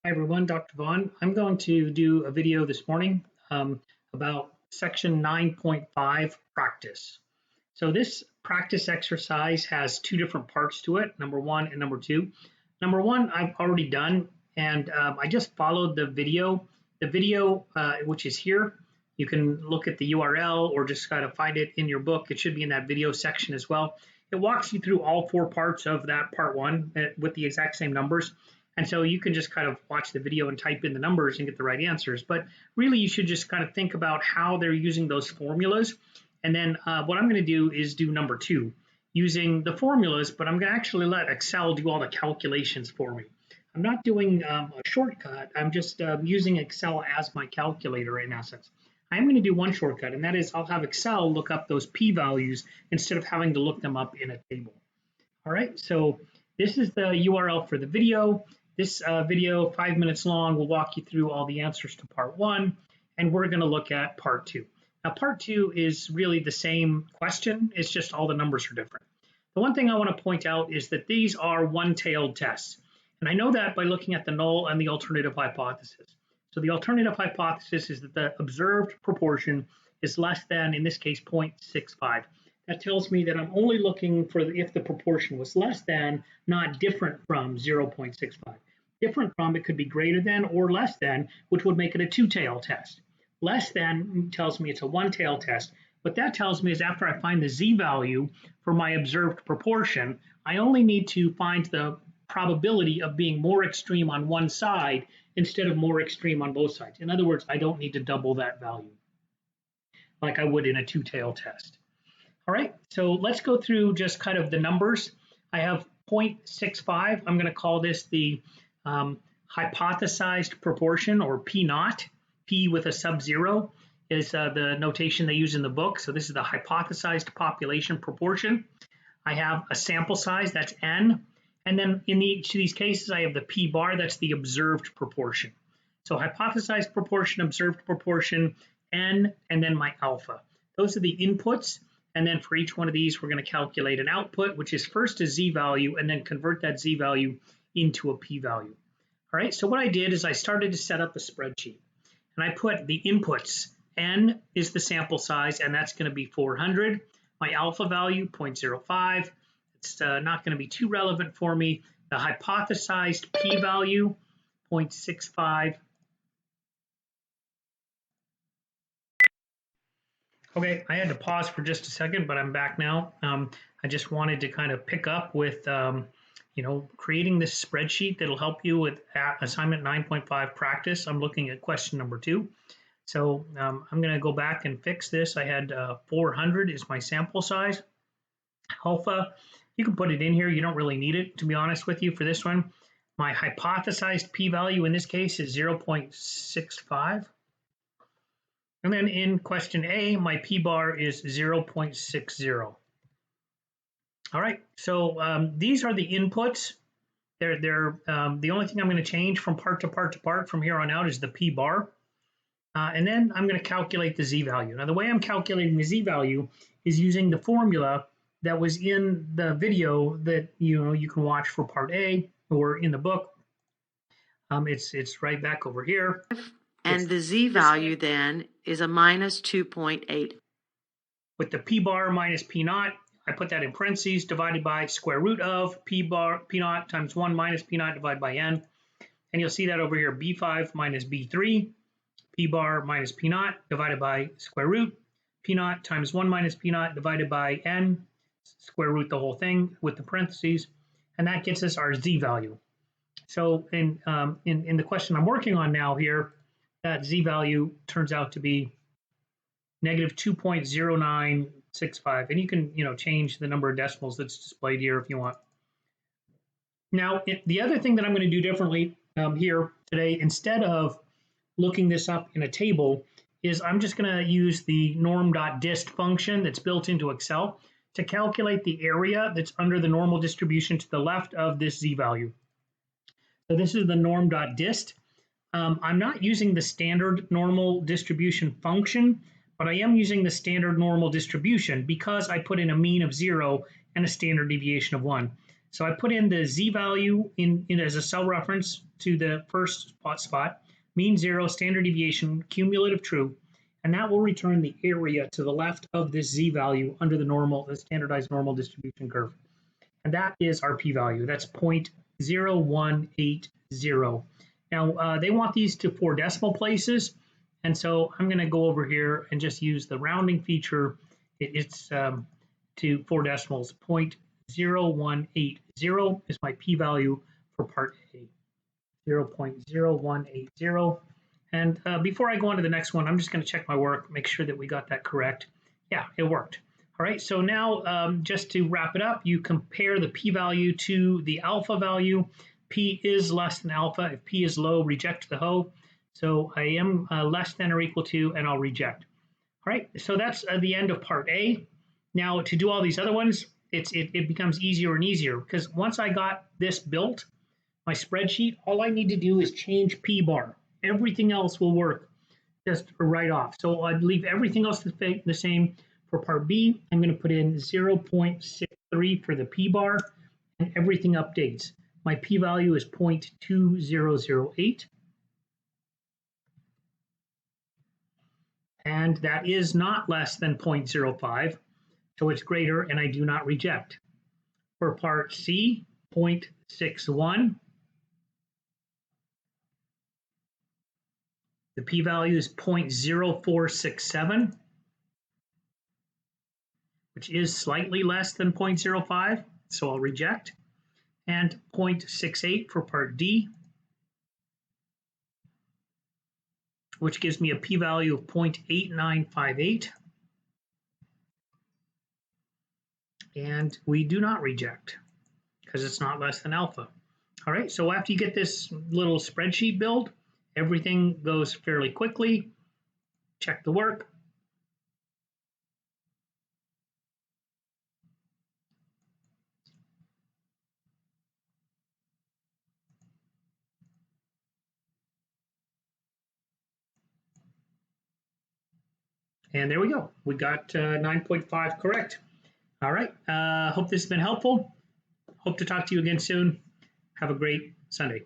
Hi everyone, Dr. Vaughn. I'm going to do a video this morning about section 9.5 practice. So this practice exercise has two different parts to it, number one and number two. Number one, I've already done, and I just followed the video. The video, which is here, you can look at the URL or just kind of find it in your book. It should be in that video section as well. It walks you through all four parts of that part one with the exact same numbers. And so you can just kind of watch the video and type in the numbers and get the right answers. But really, you should just kind of think about how they're using those formulas. And then what I'm going to do is do number two, using the formulas, but I'm going to actually let Excel do all the calculations for me. I'm not doing a shortcut. I'm just using Excel as my calculator in essence. I'm going to do one shortcut, and that is I'll have Excel look up those p-values instead of having to look them up in a table. All right, so this is the URL for the video. This video, 5 minutes long, will walk you through all the answers to part one, and we're going to look at part two. Now, part two is really the same question. It's just all the numbers are different. The one thing I want to point out is that these are one-tailed tests. And I know that by looking at the null and the alternative hypothesis. So the alternative hypothesis is that the observed proportion is less than, in this case, 0.65. That tells me that I'm only looking for if the proportion was less than, not different from 0.65. Different from, it could be greater than or less than, which would make it a two-tail test. Less than tells me it's a one-tail test. What that tells me is after I find the z-value for my observed proportion, I only need to find the probability of being more extreme on one side instead of more extreme on both sides. In other words, I don't need to double that value like I would in a two-tail test. All right, so let's go through just kind of the numbers. I have 0.65. I'm going to call this the hypothesized proportion, or P naught. P with a sub-zero is the notation they use in the book. So this is the hypothesized population proportion. I have a sample size, that's n. And then in each of these cases, I have the P bar, that's the observed proportion. So hypothesized proportion, observed proportion, n, and then my alpha. Those are the inputs. And then for each one of these, we're going to calculate an output, which is first a z-value, and then convert that z-value into a p-value. All right, so what I did is I started to set up a spreadsheet. And I put the inputs. N is the sample size, and that's going to be 400. My alpha value, 0.05. It's not going to be too relevant for me. The hypothesized p-value, 0.65. Okay, I had to pause for just a second, but I'm back now. I just wanted to kind of pick up with, creating this spreadsheet that'll help you with assignment 9.5 practice. I'm looking at question number two. So I'm going to go back and fix this. I had 400 is my sample size. Alpha, you can put it in here. You don't really need it, to be honest with you, for this one. My hypothesized p-value in this case is 0.65. And then in question A, my p-bar is 0.60. All right, so these are the inputs. They're the only thing I'm going to change from part to part to part from here on out is the p-bar. And then I'm going to calculate the z-value. Now, the way I'm calculating the z-value is using the formula that was in the video that you can watch for part A or in the book. It's right back over here. And the z-value then is a minus 2.8. With the p-bar minus p naught, I put that in parentheses, divided by square root of p naught times 1 minus p naught divided by n. And you'll see that over here, b5 minus b3, p-bar minus p naught divided by square root, p naught times 1 minus p naught divided by n, square root the whole thing with the parentheses, and that gets us our z-value. So in the question I'm working on now here, that z-value turns out to be negative 2.0965, and you can change the number of decimals that's displayed here if you want. Now, the other thing that I'm going to do differently here today, instead of looking this up in a table, is I'm just going to use the norm.dist function that's built into Excel to calculate the area that's under the normal distribution to the left of this z-value. So this is the norm.dist. I'm not using the standard normal distribution function, but I am using the standard normal distribution because I put in a mean of 0 and a standard deviation of 1. So I put in the z-value in as a cell reference to the first spot, mean 0, standard deviation, cumulative true, and that will return the area to the left of this z-value under the standardized normal distribution curve. And that is our p-value. That's 0.0180. Now, they want these to 4 decimal places, and so I'm going to go over here and just use the rounding feature. It's to 4 decimals. 0.0180 is my p-value for part A. 0.0180. And before I go on to the next one, I'm just going to check my work, make sure that we got that correct. Yeah, it worked. All right, so now just to wrap it up, you compare the p-value to the alpha value. P is less than alpha. If P is low, reject the hoe. So I am less than or equal to, and I'll reject. All right, so that's the end of part A. Now to do all these other ones, it becomes easier and easier because once I got this built, my spreadsheet, all I need to do is change P bar. Everything else will work just right off. So I'd leave everything else the same. For part B, I'm going to put in 0.63 for the P bar, and everything updates. My P value is 0.2008. And that is not less than 0.05, so it's greater, and I do not reject. For part C, 0.61. The p-value is 0.0467, which is slightly less than 0.05, so I'll reject. And 0.68 for part D, which gives me a p-value of 0.8958. And we do not reject because it's not less than alpha. All right, so after you get this little spreadsheet build, everything goes fairly quickly. Check the work. And there we go. We got 9.5 correct. All right, hope this has been helpful. Hope to talk to you again soon. Have a great Sunday.